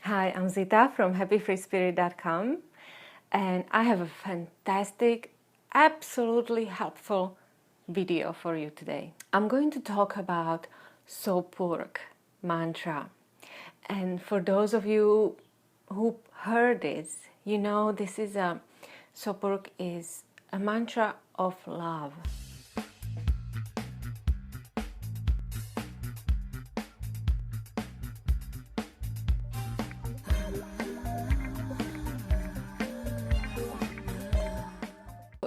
Hi, I'm Zita from happyfreespirit.com, and I have a fantastic, absolutely helpful video for you today. I'm going to talk about So Purkh mantra. And for those of you who heard this, you know this is So Purkh is a mantra of love.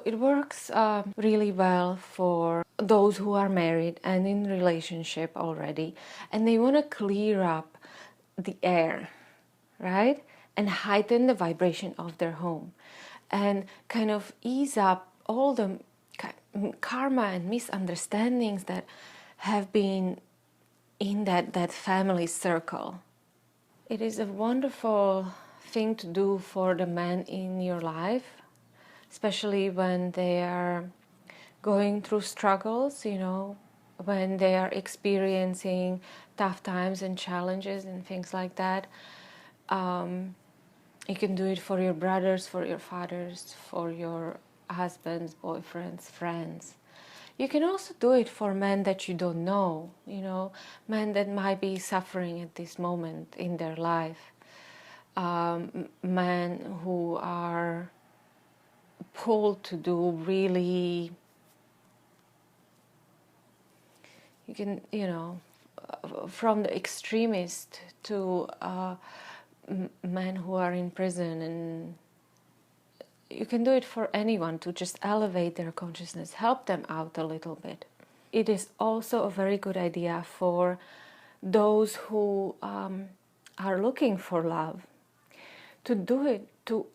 It works really well for those who are married and in relationship already, and they want to clear up the air, right? And heighten the vibration of their home and kind of ease up all the karma and misunderstandings that have been in that family circle. It is a wonderful thing to do for the men in your life, especially when they are going through struggles, when they are experiencing tough times and challenges and things like that. You can do it for your brothers, for your fathers, for your husbands, boyfriends, friends. You can also do it for men that you don't know, men that might be suffering at this moment in their life, men who are pulled to do really, you can, from the extremist to men who are in prison, and you can do it for anyone to just elevate their consciousness, help them out a little bit. It is also a very good idea for those who are looking for love to do it, to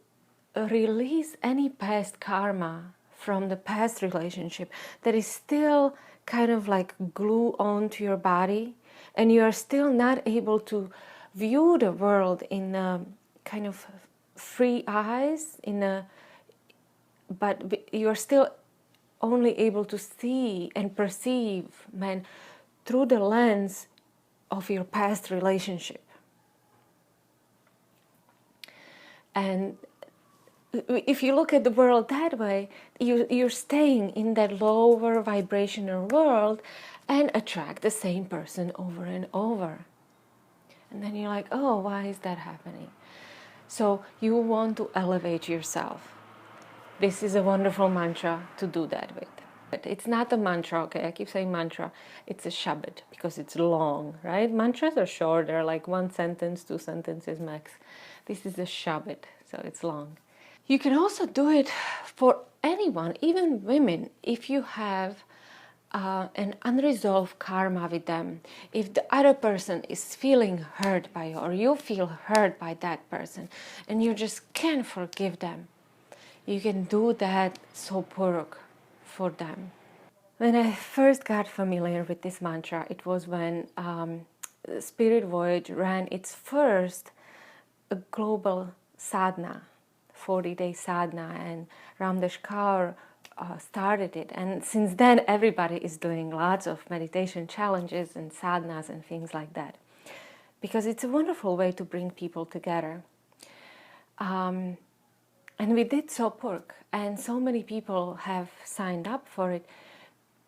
release any past karma from the past relationship that is still kind of like glue onto your body, and you are still not able to view the world in a kind of free eyes, but you are still only able to see and perceive man through the lens of your past relationship. And if you look at the world that way, you're staying in that lower vibrational world and attract the same person over and over. And then you're like, oh, why is that happening? So you want to elevate yourself. This is a wonderful mantra to do that with. But it's not a mantra, okay? I keep saying mantra. It's a shabad because it's long, right? Mantras are short. They're like 1 sentence, 2 sentences max. This is a shabad, so it's long. You can also do it for anyone, even women, if you have an unresolved karma with them. If the other person is feeling hurt by you, or you feel hurt by that person, and you just can't forgive them, you can do that So Purkh for them. When I first got familiar with this mantra, it was when Spirit Voyage ran its first global sadhana, 40-day sadhana, and Ramdesh Kaur started it. And since then, everybody is doing lots of meditation challenges and sadhanas and things like that, because it's a wonderful way to bring people together. And we did So Purkh, and so many people have signed up for it.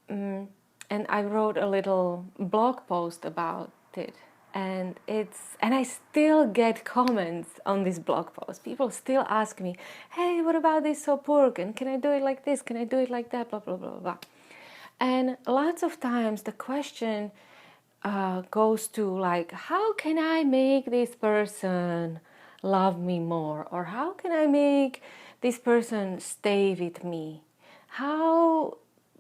And I wrote a little blog post about it. And I still get comments on this blog post. People still ask me, hey, what about this So Purkh? And can I do it like this? Can I do it like that? Blah, blah, blah, blah. And lots of times the question goes to like, how can I make this person love me more? Or how can I make this person stay with me? How,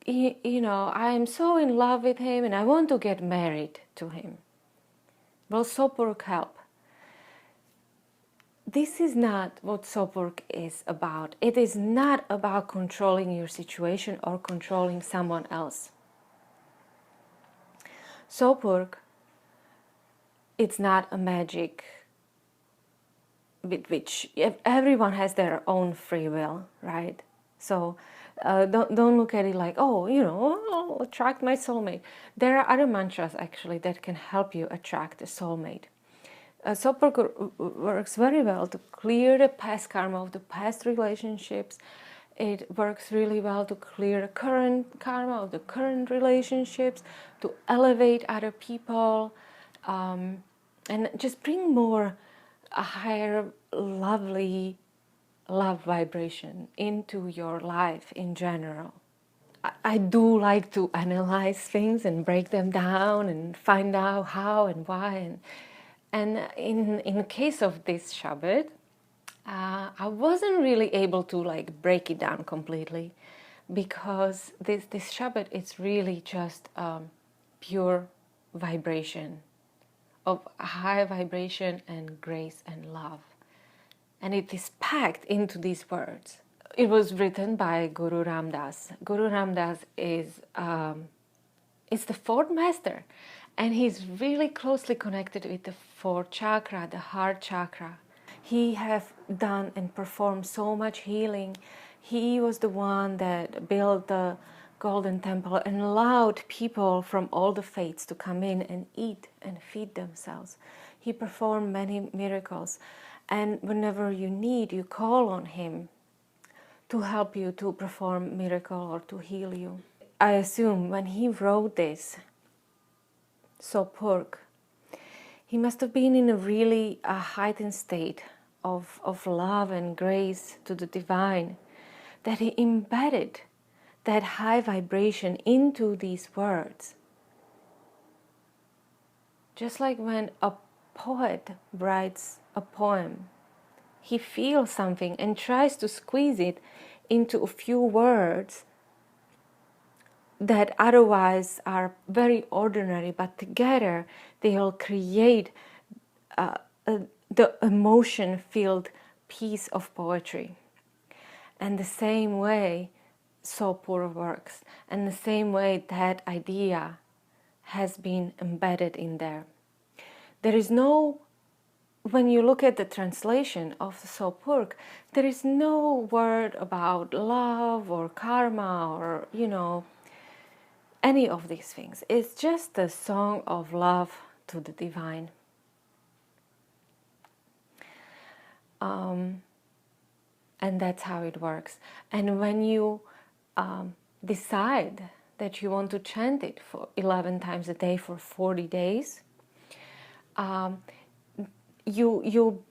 I'm so in love with him and I want to get married to him. Will So Purkh help? This is not what So Purkh is about. It is not about controlling your situation or controlling someone else. So Purkh, it's not a magic with which everyone has their own free will, right? So don't look at it like, oh, I'll attract my soulmate. There are other mantras actually that can help you attract a soulmate. So Purkh works very well to clear the past karma of the past relationships. It works really well to clear the current karma of the current relationships, to elevate other people, and just bring more a higher, lovely love vibration into your life in general. I do like to analyze things and break them down and find out how and why. And in the case of this shabad, I wasn't really able to like break it down completely, because this shabad is really just pure vibration of high vibration and grace and love, and it is packed into these words. It was written by Guru Ram Dass. Guru Ram Dass is the fourth master, and he's really closely connected with the fourth chakra, the heart chakra. He have done and performed so much healing. He was the one that built the Golden Temple and allowed people from all the faiths to come in and eat and feed themselves. He performed many miracles, and whenever you need, you call on him to help you to perform miracle or to heal you. I assume when he wrote this, So Purkh, he must have been in a really heightened state of love and grace to the divine, that he embedded that high vibration into these words. Just like when a poet writes a poem, he feels something and tries to squeeze it into a few words that otherwise are very ordinary, but together they'll create the emotion-filled piece of poetry. And the same way So Purkh works, and the same way that idea has been embedded in there. There is no, when you look at the translation of So Purkh, there is no word about love or karma or, any of these things. It's just a song of love to the divine. And that's how it works. And when you decide that you want to chant it for 11 times a day for 40 days, you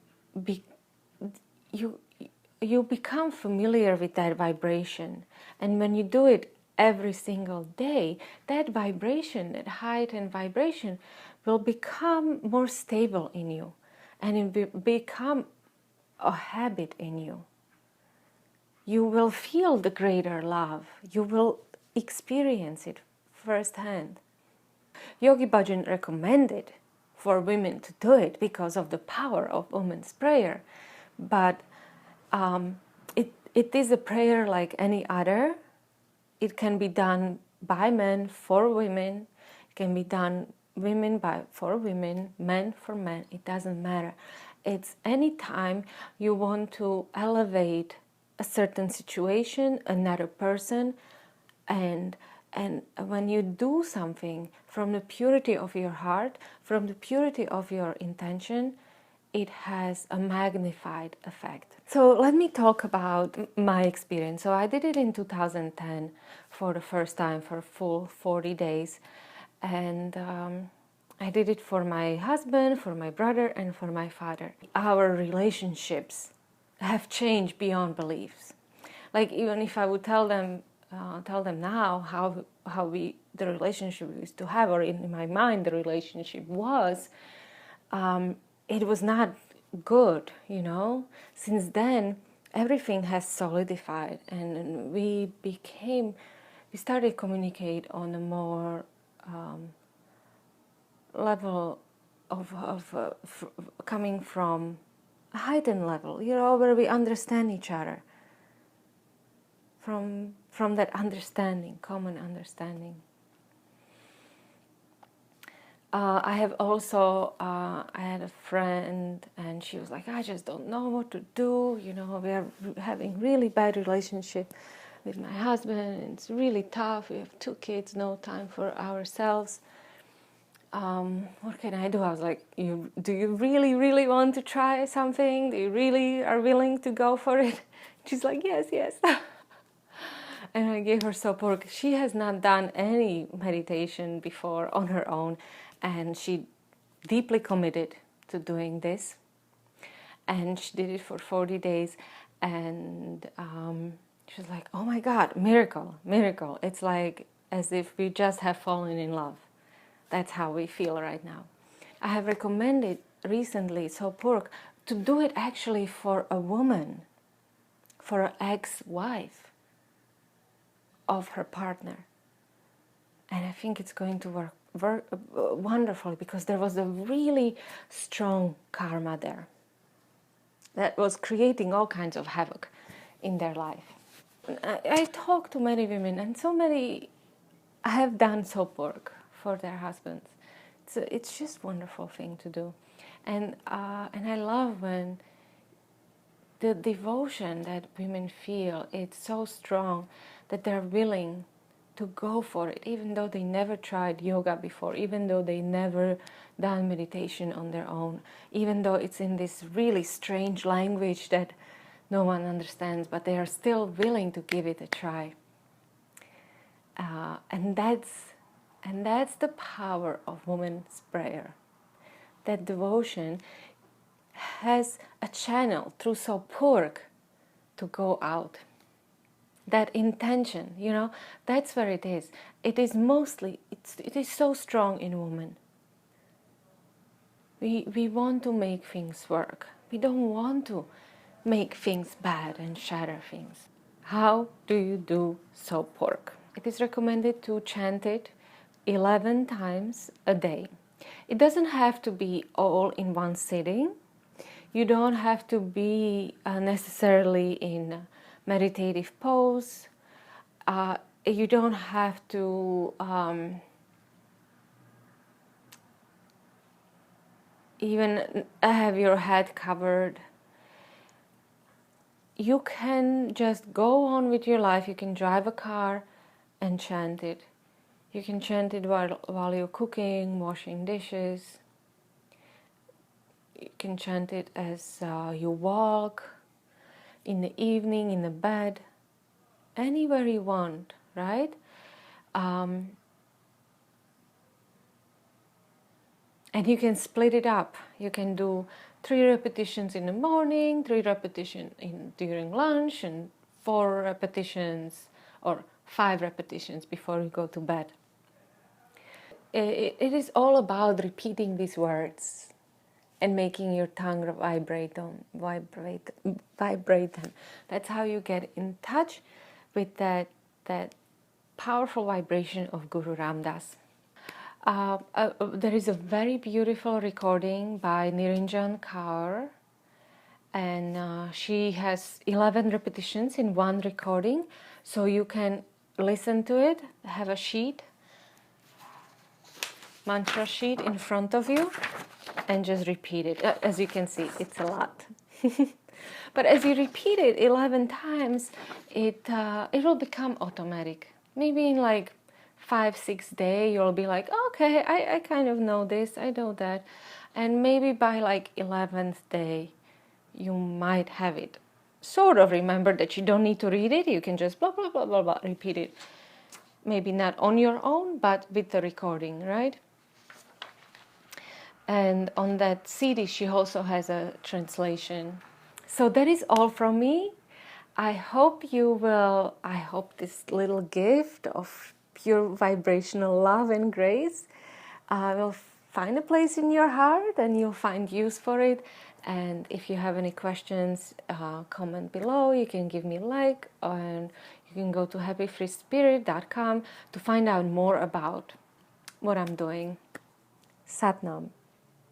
become familiar with that vibration. And when you do it every single day, that vibration, that heightened vibration, will become more stable in you, and it will become a habit in you. You will feel the greater love. You will experience it firsthand. Yogi Bhajan recommended for women to do it because of the power of women's prayer, but it is a prayer like any other. It can be done by men for women. It can be done for women, men for men. It doesn't matter. It's any time you want to elevate a certain situation, another person, and when you do something from the purity of your heart, from the purity of your intention, it has a magnified effect. So let me talk about my experience. So I did it in 2010 for the first time for a full 40 days. And I did it for my husband, for my brother, and for my father. Our relationships have changed beyond beliefs. Like, even if I would tell them now how the relationship we used to have, or in my mind the relationship was, it was not good, Since then, everything has solidified, and we started to communicate on a more level of coming from a heightened level, where we understand each other. From that understanding, common understanding. I have also, I had a friend, and she was like, I just don't know what to do. We are having really bad relationship with my husband. It's really tough. We have 2 kids, no time for ourselves. what can I do? I was like, do you really, really want to try something? Do you really are willing to go for it? She's like, yes, yes. And I gave her So Purkh. She has not done any meditation before on her own, and she deeply committed to doing this. And she did it for 40 days, and she was like, oh my God, miracle, miracle. It's like as if we just have fallen in love. That's how we feel right now. I have recommended recently So Purkh to do it actually for a woman, for an ex-wife of her partner. And I think it's going to work wonderfully, because there was a really strong karma there that was creating all kinds of havoc in their life. I talk to many women, and so many have done So Purkh for their husbands. It's just a wonderful thing to do. And I love when the devotion that women feel, it's so strong that they're willing to go for it, even though they never tried yoga before, even though they never done meditation on their own, even though it's in this really strange language that no one understands, but they are still willing to give it a try. And that's the power of woman's prayer. That devotion has a channel through So Purkh to go out. That intention, that's where it is. It is mostly, it is so strong in women. We want to make things work. We don't want to make things bad and shatter things. How do you do So Purkh? It is recommended to chant it 11 times a day. It doesn't have to be all in one sitting. You don't have to be necessarily in meditative pose. You don't have to even have your head covered. You can just go on with your life. You can drive a car and chant it. You can chant it while you're cooking, washing dishes. You can chant it as you walk, in the evening, in the bed, anywhere you want, right? And you can split it up. You can do 3 repetitions in the morning, 3 repetitions during lunch, and 4 repetitions or 5 repetitions before you go to bed. It is all about repeating these words and making your tongue vibrate them. That's how you get in touch with that powerful vibration of Guru Ramdas. There is a very beautiful recording by Niranjan Kaur, and she has 11 repetitions in one recording, so you can listen to it, have a sheet, mantra sheet in front of you, and just repeat it. As you can see, it's a lot. But as you repeat it 11 times, it will become automatic. Maybe in like 5-6 days, you'll be like, okay, I kind of know this, I know that. And maybe by like 11th day, you might have it. Sort of remember that you don't need to read it. You can just blah, blah, blah, blah, blah, repeat it. Maybe not on your own, but with the recording, right? And on that CD, she also has a translation. So that is all from me. I hope this little gift of pure vibrational love and grace will find a place in your heart, and you'll find use for it. And if you have any questions, comment below. You can give me a like, and you can go to happyfreespirit.com to find out more about what I'm doing. Satnam.